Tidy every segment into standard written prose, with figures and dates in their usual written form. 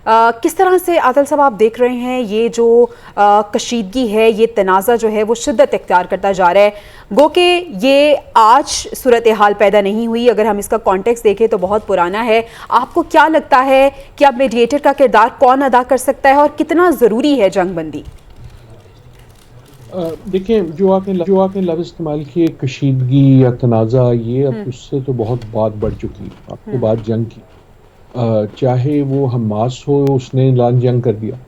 किस तरह से आदिल साहब आप देख रहे हैं ये जो कशीदगी है, ये तनाज़ा जो है वो शिद्दत इख्तियार करता जा रहा है? गो कि ये आज सूरत हाल पैदा नहीं हुई, अगर हम इसका कॉन्टेक्स्ट देखें तो बहुत पुराना है। आपको क्या लगता है कि अब मीडिएटर का किरदार कौन अदा कर सकता है और कितना ज़रूरी है जंग बंदी? देखिए, जो आपने लफ्ज़ इस्तेमाल किए कशीदगी या तनाज़ा, ये अब उससे तो बहुत बात बढ़ चुकी है। अब तो बात जंग की, चाहे वो हमास हो, उसने ऐलान जंग कर दिया,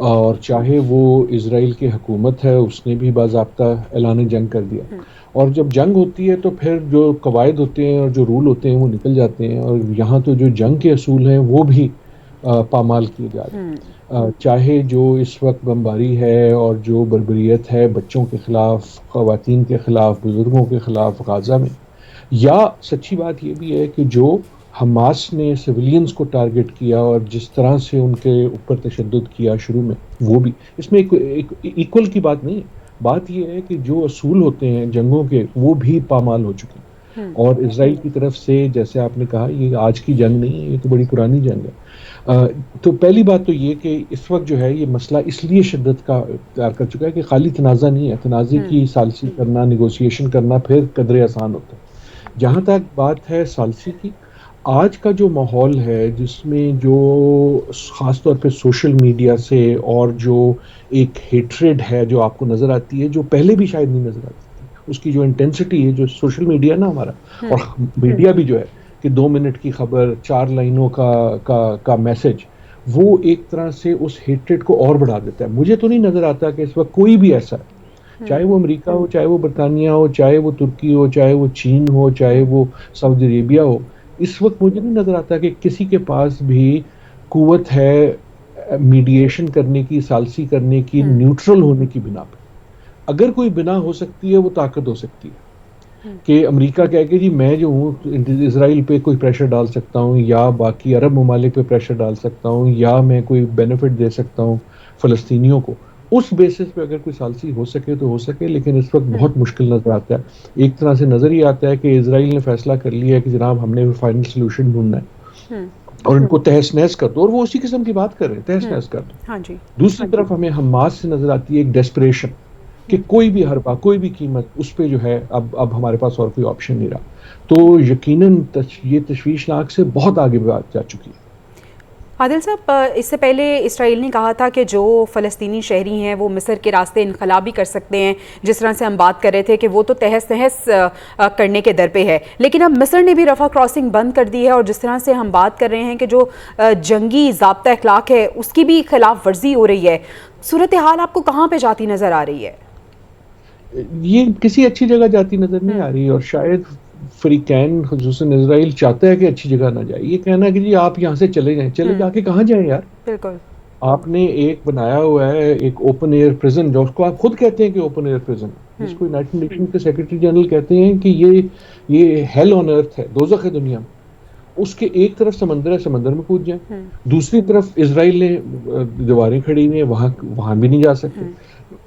और चाहे वो इज़राइल की हुकूमत है, उसने भी बाज़ाब्ता ऐलान जंग कर दिया। और जब जंग होती है तो फिर जो कवायद होते हैं और जो रूल होते हैं वो निकल जाते हैं, और यहाँ तो जो जंग के असूल हैं वो भी पामाल किए जा रहे हैं। चाहे जो इस वक्त बमबारी है और जो बर्बरियत है बच्चों के खिलाफ, ख़वातीन के खिलाफ, बुजुर्गों के खिलाफ गाज़ा में, या सच्ची बात ये भी है कि जो हमास ने सिविलियंस को टारगेट किया और जिस तरह से उनके ऊपर तशद्दुद किया शुरू में, वो भी इसमें एक इक्वल की बात नहीं है। बात ये है कि जो असूल होते हैं जंगों के वो भी पामाल हो चुके हैं, और इसराइल की तरफ से, जैसे आपने कहा, ये आज की जंग नहीं है, ये तो बड़ी पुरानी जंग है। तो पहली बात तो ये कि इस वक्त जो है ये मसला इसलिए शिद्दत का इख्तियार कर चुका है कि खाली तनाज़ा नहीं है, तनाज़े की सालसी करना, निगोशिएशन करना फिर कदरे आसान होता है। जहाँ तक बात है सालसी की, आज का जो माहौल है जिसमें जो ख़ास तौर पे सोशल मीडिया से और जो एक हेट्रेड है जो आपको नज़र आती है, जो पहले भी शायद नहीं नज़र आती थी, उसकी जो इंटेंसिटी है, जो सोशल मीडिया ना हमारा, और मीडिया भी जो है कि 2 मिनट की खबर, 4 लाइनों का मैसेज, वो एक तरह से उस हेट्रेड को और बढ़ा देता है। मुझे तो नहीं नज़र आता कि इस वक्त कोई भी ऐसा है, चाहे वो अमेरिका हो, चाहे वो बरतानिया हो, चाहे वो तुर्की हो, चाहे वो चीन हो, चाहे वो सऊदी अरेबिया हो, इस वक्त मुझे नहीं नज़र आता कि किसी के पास भी कुव्वत है मीडिएशन करने की, सालसी करने की, न्यूट्रल होने की बिना पर। अगर कोई बिना हो सकती है वो ताकत हो सकती है कि अमेरिका कह के जी मैं जो हूँ इसराइल पे कोई प्रेशर डाल सकता हूँ, या बाकी अरब ममालिक पे प्रेशर डाल सकता हूँ, या मैं कोई बेनिफिट दे सकता हूँ फ़लस्तीनियों को। उस बेसिस पे अगर कोई सालसी हो सके तो हो सके, लेकिन इस वक्त बहुत मुश्किल नज़र आता है। एक तरह से नज़र ये आता है कि इसराइल ने फैसला कर लिया है कि जनाब हमने फाइनल सोल्यूशन ढूंढना है और इनको तहस नहस कर दो, और वो उसी किस्म की बात कर रहे हैं, तहस नहस कर दो। हाँ जी। दूसरी तरफ हमें हमास से नज़र आती है एक डेस्परेशन कि कोई भी हरबा, कोई भी कीमत, उस पे जो है अब हमारे पास और कोई ऑप्शन नहीं रहा। तो यकीनन ये तशवीशनाक से बहुत आगे बात जा चुकी है। आदिल साहब, इससे पहले इसराइल ने कहा था कि जो फ़लस्तीनी शहरी हैं वो मिस्र के रास्ते इनकलाब भी कर सकते हैं, जिस तरह से हम बात कर रहे थे कि वो तो तहस नहस करने के दर पे है, लेकिन अब मिस्र ने भी रफ़ा क्रॉसिंग बंद कर दी है, और जिस तरह से हम बात कर रहे हैं कि जो जंगी ज़ाब्ता अखलाक है उसकी भी खिलाफ वर्जी हो रही है। सूरत हाल आपको कहाँ पर जाती नज़र आ रही है? ये किसी अच्छी जगह जाती नज़र नहीं आ रही, और शायद फ़रीक़ैन ख़ुसूसन इज़राइल चाहता है कि अच्छी जगह ना जाए। ये कहना कि जी आप यहाँ से चले जाएँ, चले जाके कहाँ जाएँ यार? बिल्कुल। आपने एक बनाया हुआ है एक ओपन एयर प्रिजन, जो उसको आप खुद कहते हैं कि ओपन एयर प्रिजन, जिसको यूनाइटेड नेशन के सेक्रेटरी जनरल कहते हैं कि ये हेल ऑन अर्थ है, दोज़ख है दुनिया में। उसके एक तरफ समंदर है, समंदर में कूद जाए, दूसरी तरफ इज़राइल ने दीवारें खड़ी हुई हैं, वहां भी नहीं जा सकते।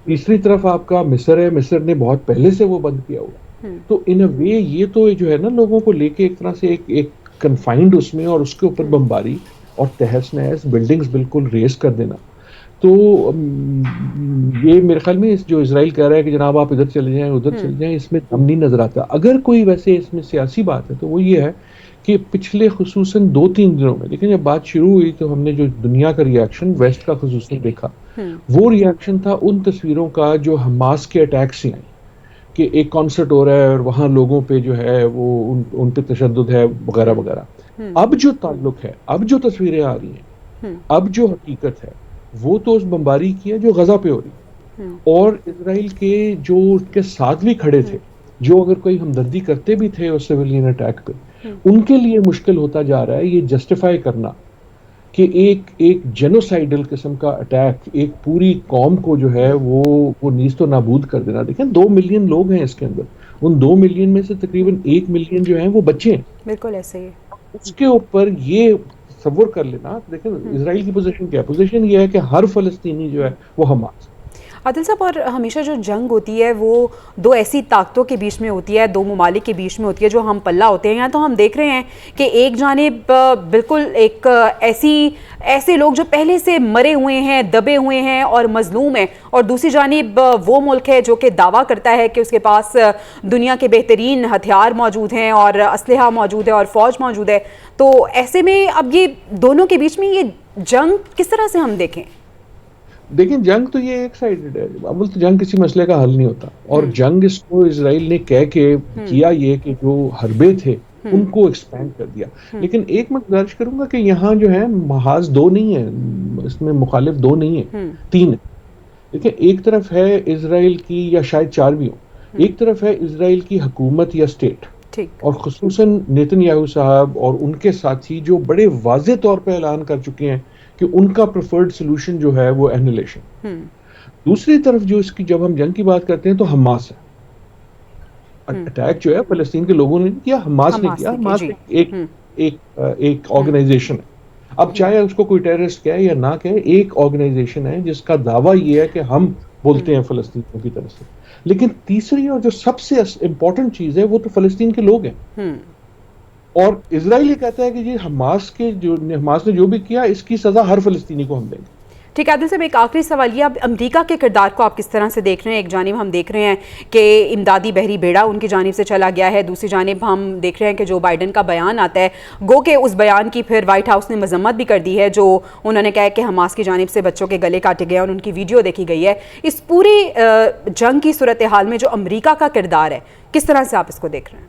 तीसरी तरफ आपका मिस्र है, मिस्र ने बहुत पहले से वो बंद किया हुआ। तो इन अ वे ये तो जो है ना, लोगों को लेके एक तरह से एक कन्फाइंड उसमें, और उसके ऊपर बमबारी और तहस नहस, बिल्डिंग्स बिल्कुल रेस कर देना। तो ये मेरे ख्याल में जो इज़राइल कह रहा है कि जनाब आप इधर चले जाएं, उधर चले जाएं, इसमें दम नहीं नजर आता। अगर कोई वैसे इसमें सियासी बात है तो वो ये है कि पिछले खुसूसन 2-3 दिनों में, लेकिन जब बात शुरू हुई तो हमने जो दुनिया का रिएक्शन, वेस्ट का खुसूसन देखा, वो रिएक्शन था उन तस्वीरों का जो हमास के अटैक से आई, कि एक कॉन्सर्ट हो रहा है और वहां लोगों पे जो है वो उन पे तशद्दुद है वगैरह वगैरह। अब जो ताल्लुक है, अब जो तस्वीरें आ रही हैं, अब जो हकीकत है, वो तो उस बमबारी की है जो गजा पे हो रही, और इजराइल के जो उसके साथ भी खड़े थे, जो अगर कोई हमदर्दी करते भी थे उस सिविलियन अटैक पे, उनके लिए मुश्किल होता जा रहा है ये जस्टिफाई करना कि एक जेनोसाइडल किस्म का अटैक, एक पूरी कौम को जो है वो नीज तो नाबूद कर देना। देखें 2 मिलियन लोग हैं इसके अंदर, उन 2 मिलियन में से तकरीबन 1 मिलियन जो हैं वो बच्चे हैं। बिल्कुल ऐसे ही। उसके ऊपर ये तसव्वुर कर लेना। देखें इजराइल की पोजीशन क्या है, पोजीशन ये है कि हर फलस्तीनी जो है वो हमास। आदिल साहब, और हमेशा जो जंग होती है वो दो ऐसी ताकतों के बीच में होती है, दो ममालिक के बीच में होती है जो हम पल्ला होते हैं। यहाँ तो हम देख रहे हैं कि एक जानिब बिल्कुल एक ऐसे लोग जो पहले से मरे हुए हैं, दबे हुए हैं और मजलूम हैं, और दूसरी जानिब वो मुल्क है जो कि दावा करता है कि उसके पास दुनिया के बेहतरीन हथियार मौजूद हैं और असलहा मौजूद है और फौज मौजूद है। तो ऐसे में अब ये दोनों के बीच में ये जंग किस तरह से हम देखें? देखिए, जंग तो ये एक साइडेड है। अव्वल तो जंग किसी मसले का हल नहीं होता, और जंग इसको इजराइल ने कह के किया ये कि जो हरबे थे उनको एक्सपैंड कर दिया। लेकिन एक मैं गुजारिश करूंगा कि यहाँ जो है महाज दो नहीं है, इसमें मुखालिफ दो नहीं है, तीन है। देखिए, एक तरफ है इजराइल की, या शायद चार भी हो, एक तरफ है इजराइल की हुकूमत या स्टेट, और खुसूसन नेतन्याहू साहब और उनके साथी जो बड़े वाज़े तौर पे ऐलान कर चुके हैं कि उनका प्रेफर्ड सोल्यूशन जो है वो एनिहिलेशन। दूसरी तरफ जो इसकी, जब हम जंग की बात करते हैं तो हमास है। अटैक जो है फलस्तीन के लोगों ने किया, हमास ने किया। हमास एक ऑर्गेनाइजेशन है। अब चाहे उसको कोई टेररिस्ट कहे या ना कहे, एक ऑर्गेनाइजेशन है जिसका दावा ये है कि हम बोलते हैं फलस्तीनियों की तरफ से। लेकिन तीसरी और जो सबसे इंपॉर्टेंट चीज है वो तो फलस्तीन के लोग हैं। और इजराइल ये कहता है कि जी हमास ने जो भी किया इसकी सजा हर फलस्तीनी को हम देंगे। ठीक है आदिल साहब, एक आखिरी सवाल ये, अब अमेरिका के किरदार को आप किस तरह से देख रहे हैं? एक जानिब हम देख रहे हैं कि इमदादी बहरी बेड़ा उनकी जानिब से चला गया है, दूसरी जानिब हम देख रहे हैं कि जो बाइडन का बयान आता है, गो के उस बयान की फिर वाइट हाउस ने मजम्मत भी कर दी है, जो उन्होंने कहा कि हमास की जानिब से बच्चों के गले काटे गए और उनकी वीडियो देखी गई है। इस पूरी जंग की सूरत हाल में जो अमेरिका का किरदार है, किस तरह से आप इसको देख रहे हैं?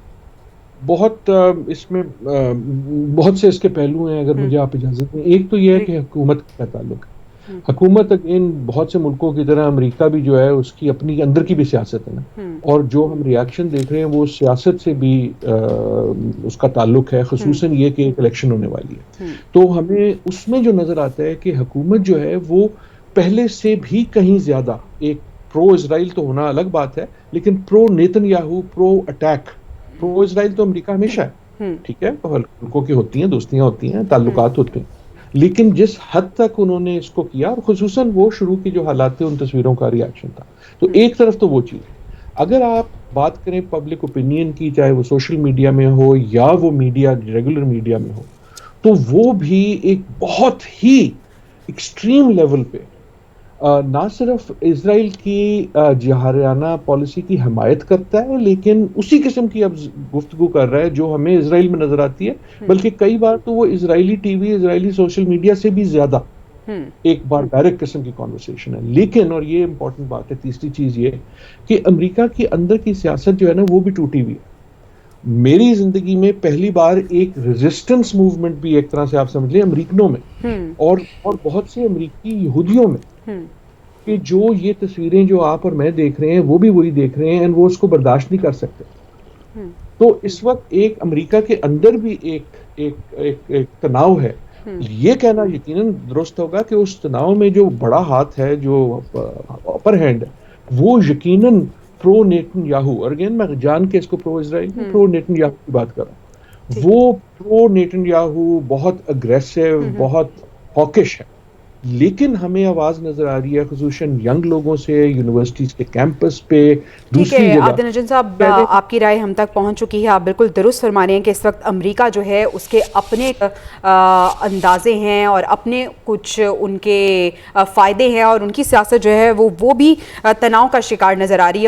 इसमें बहुत से इसके पहलू हैं, अगर मुझे आप इजाजत दें। एक तो यह है कि हुकूमत का ताल्लुक है। हुकूमत अगेन बहुत से मुल्कों की तरह अमेरिका भी जो है उसकी अपनी अंदर की भी सियासत है ना, और जो हम रिएक्शन देख रहे हैं वो सियासत से भी उसका ताल्लुक है, खुसूसन ये कि एक इलेक्शन होने वाली है। तो हमें उसमें जो नजर आता है कि हुकूमत जो है वो पहले से भी कहीं ज्यादा, एक प्रो इजराइल तो होना अलग बात है, लेकिन pro Netanyahu, pro attack, pro Israel तो अमेरिका हमेशा है, ठीक है, मुल्कों की होती हैं, दोस्तियां होती हैं, ताल्लुकात होते हैं। लेकिन जिस हद तक उन्होंने इसको किया, और खुसूसन वो शुरू की जो हालात थे उन तस्वीरों का रिएक्शन था, तो एक तरफ तो वो चीज है। अगर आप बात करें पब्लिक ओपिनियन की, चाहे वो सोशल मीडिया में हो या वो मीडिया, रेगुलर मीडिया में हो, तो वो भी एक बहुत ही एक्सट्रीम लेवल पे ना सिर्फ इजराइल की जहारियाना पॉलिसी की हिमायत करता है, लेकिन उसी किस्म की अब गुफ्तगू कर रहा है जो हमें इजराइल में नजर आती है, बल्कि कई बार तो वो Israeli TV, Israeli social media से भी ज्यादा एक बार डायरेक्ट किस्म की कॉन्वर्सेशन है। लेकिन, और ये इंपॉर्टेंट बात है, तीसरी चीज ये कि अमेरिका की अंदर की सियासत जो है ना वो भी टूटी हुई है। मेरी जिंदगी में पहली बार एक रेजिस्टेंस मूवमेंट भी एक तरह से आप समझ लें अमेरिकनों में और बहुत से अमेरिकी यहूदियों में, कि जो ये तस्वीरें जो आप और मैं देख रहे हैं वो भी वही देख रहे हैं, और वो उसको बर्दाश्त नहीं कर सकते। तो इस वक्त एक अमेरिका के अंदर भी एक तनाव है। ये कहना यकीनन दुरुस्त होगा कि उस तनाव में जो बड़ा हाथ है, जो अपर हैंड है, वो यकीनन प्रो नेतन्याहू, और अगेन मैं जान के इसको प्रो इजराइल, प्रो नेतन्याहू की बात कर रहा हूँ। वो प्रो नेतन्याहू बहुत अग्रेसिव, बहुत हॉकिश है। लेकिन हमें आवाज नजर आ रही है खुसूसन यंग लोगों से, यूनिवर्सिटीज के कैंपस पे, दूसरी जगह। आदिल नजम साहब, आपकी राय हम तक पहुंच चुकी है। आप बिल्कुल दुरुस्त फरमा रहे हैं कि इस वक्त अमेरिका जो है उसके अपने अंदाजे हैं और अपने कुछ उनके फ़ायदे हैं, और उनकी सियासत जो है वो भी तनाव का शिकार नज़र आ रही है।